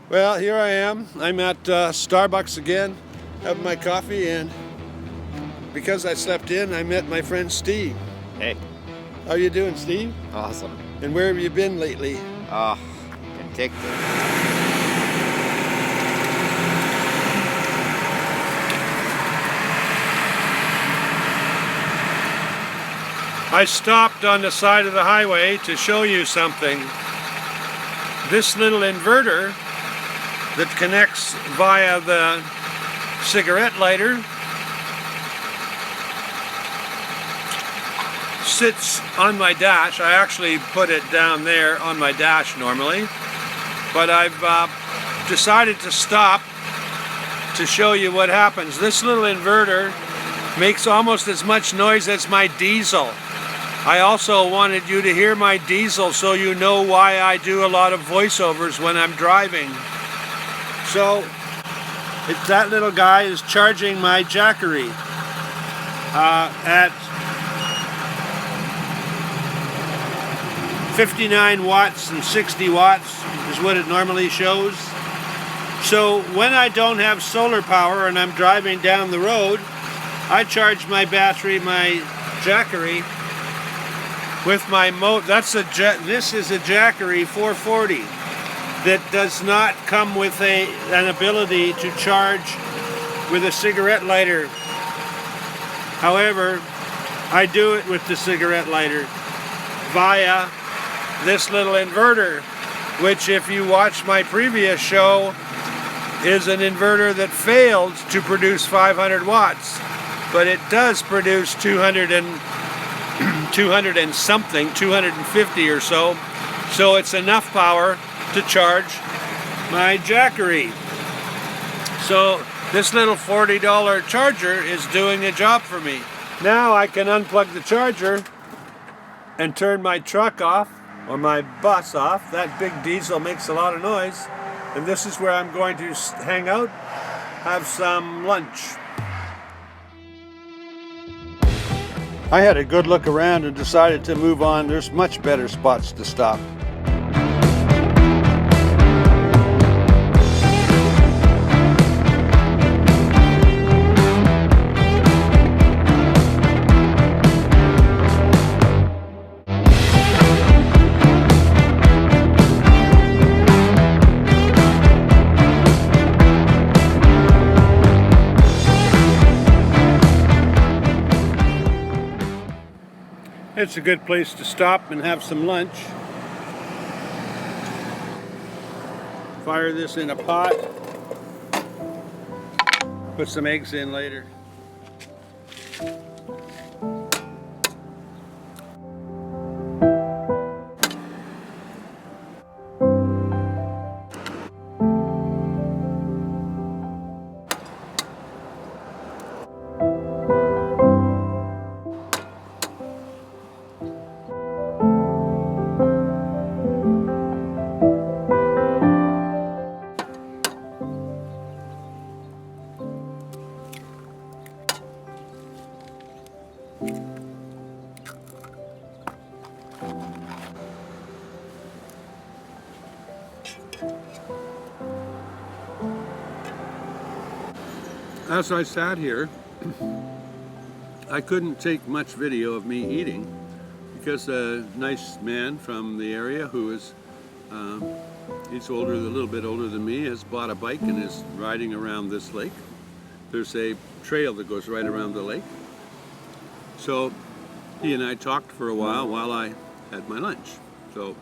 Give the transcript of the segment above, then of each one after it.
Well, here I am. I'm at Starbucks again, having my coffee, and because I slept in, I met my friend Steve. Hey. How you doing, Steve? Awesome. And where have you been lately? In TikTok. I stopped on the side of the highway to show you something. This little inverter that connects via the cigarette lighter sits on my dash. I actually put it down there on my dash normally, but I've decided to stop to show you what happens. This little inverter makes almost as much noise as my diesel. I also wanted you to hear my diesel so you know why I do a lot of voiceovers when I'm driving. So, that little guy is charging my Jackery at 59 watts and 60 watts is what it normally shows. So when I don't have solar power and I'm driving down the road, I charge my battery, my Jackery, with my this is a Jackery 440 that does not come with an ability to charge with a cigarette lighter. However, I do it with the cigarette lighter via this little inverter, which, if you watch my previous show, is an inverter that failed to produce 500 watts, but it does produce 200 and something, 250 or so. So it's enough power to charge my Jackery. So this little $40 charger is doing a job for me. Now I can unplug the charger and turn my truck off, or my bus off. That big diesel makes a lot of noise. And this is where I'm going to hang out, have some lunch. I had a good look around and decided to move on. There's much better spots to stop. It's a good place to stop and have some lunch. Fire this in a pot. Put some eggs in later. As I sat here, I couldn't take much video of me eating because a nice man from the area who is, he's a little bit older than me, has bought a bike and is riding around this lake. There's a trail that goes right around the lake. So he and I talked for a while I had my lunch. So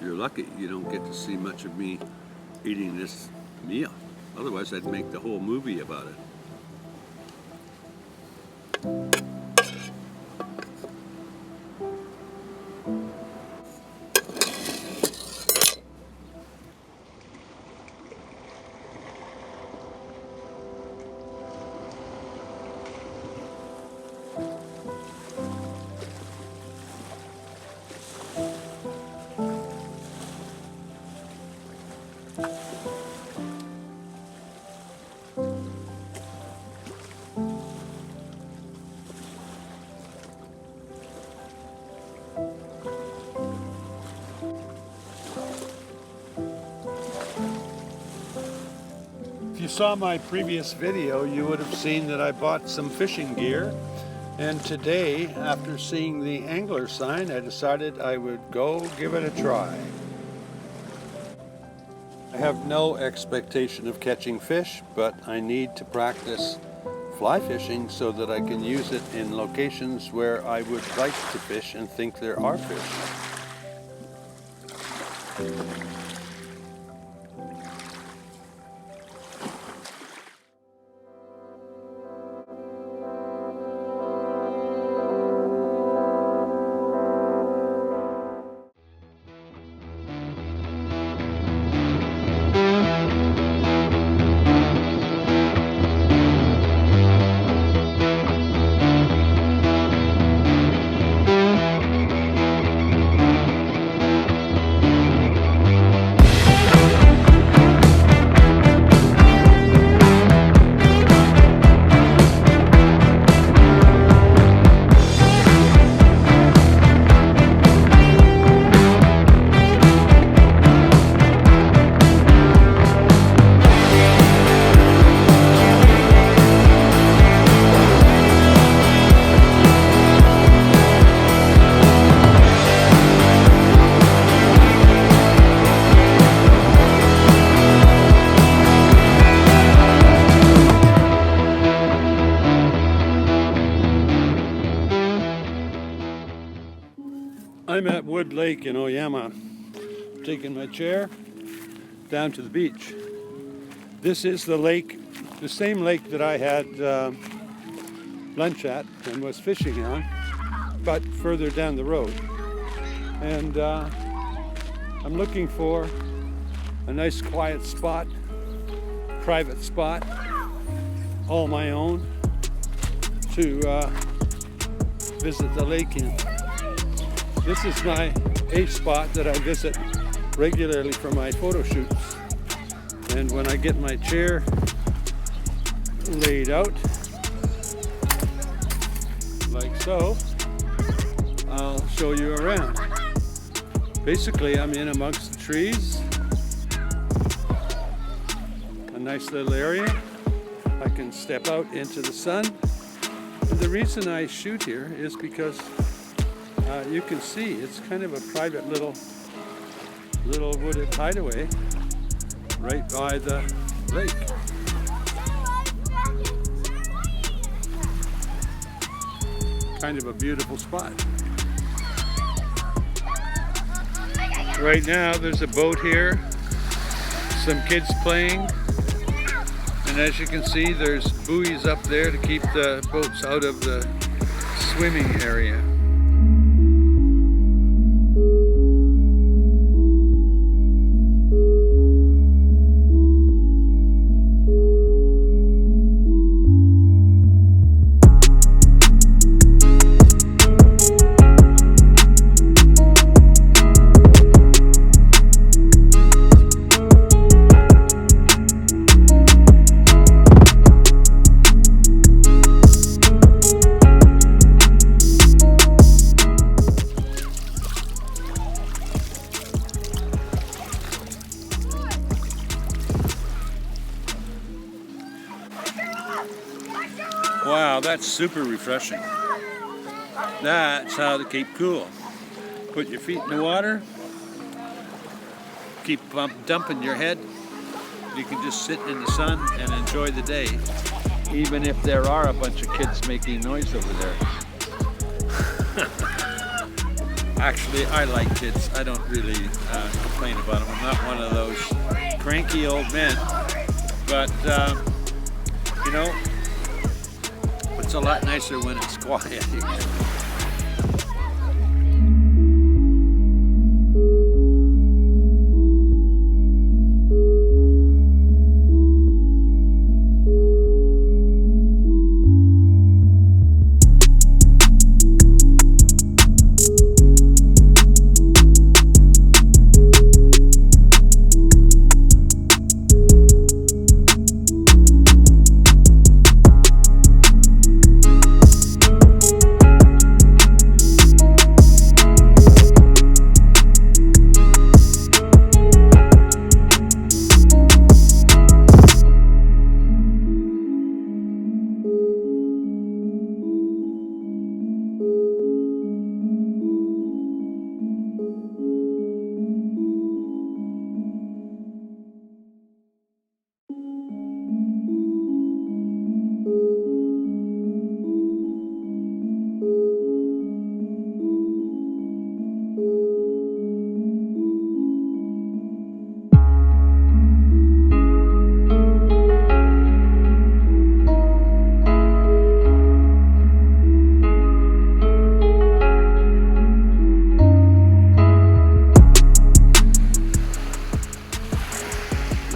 you're lucky you don't get to see much of me eating this meal. Otherwise, I'd make the whole movie about it. If you saw my previous video, you would have seen that I bought some fishing gear. And today, after seeing the angler sign, I decided I would go give it a try. I have no expectation of catching fish, but I need to practice fly fishing so that I can use it in locations where I would like to fish and think there are fish. I'm at Wood Lake in Oyama, taking my chair down to the beach. This is the lake, the same lake that I had lunch at and was fishing on, but further down the road. And I'm looking for a nice quiet spot, private spot, all my own, to visit the lake in. This is my spot that I visit regularly for my photo shoots. And when I get my chair laid out, like so, I'll show you around. Basically, I'm in amongst the trees. A nice little area. I can step out into the sun. And the reason I shoot here is because you can see it's kind of a private little wooded hideaway right by the lake. Kind of a beautiful spot. Right now there's a boat here, some kids playing, and as you can see there's buoys up there to keep the boats out of the swimming area. Wow, that's super refreshing. That's how to keep cool. Put your feet in the water, keep dumping your head. You can just sit in the sun and enjoy the day, even if there are a bunch of kids making noise over there. Actually, I like kids. I don't really complain about them. I'm not one of those cranky old men. But, you know, it's a lot nicer when it's quiet.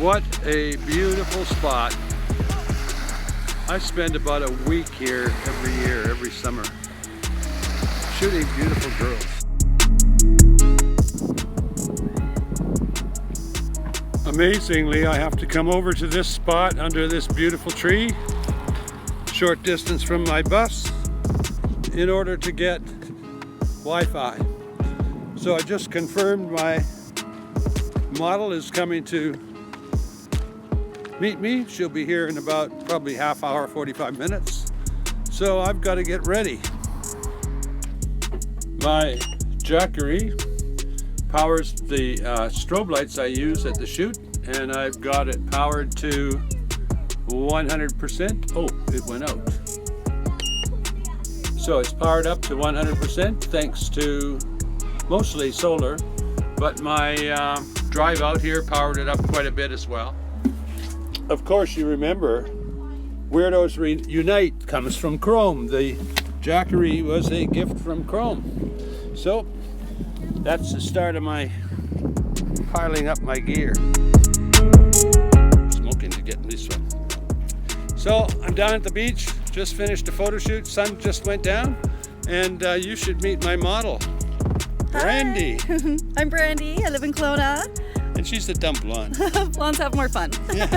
What a beautiful spot. I spend about a week here every year, every summer, shooting beautiful girls. Amazingly, I have to come over to this spot under this beautiful tree, short distance from my bus, in order to get Wi-Fi. So I just confirmed my model is coming to meet me. She'll be here in about probably half hour, 45 minutes. So I've got to get ready. My Jackery powers the strobe lights I use at the shoot, and I've got it powered to 100%. Oh, it went out. So it's powered up to 100% thanks to mostly solar, but my drive out here powered it up quite a bit as well. Of course, you remember Weirdos Unite comes from Chrome. The Jackery was a gift from Chrome. So that's the start of my piling up my gear. Smoking to get this one. So I'm down at the beach, just finished a photo shoot, sun just went down, and you should meet my model, Brandy. Hi. I'm Brandy, I live in Kelowna. And she's the dumb blonde. Blondes have more fun. Yeah.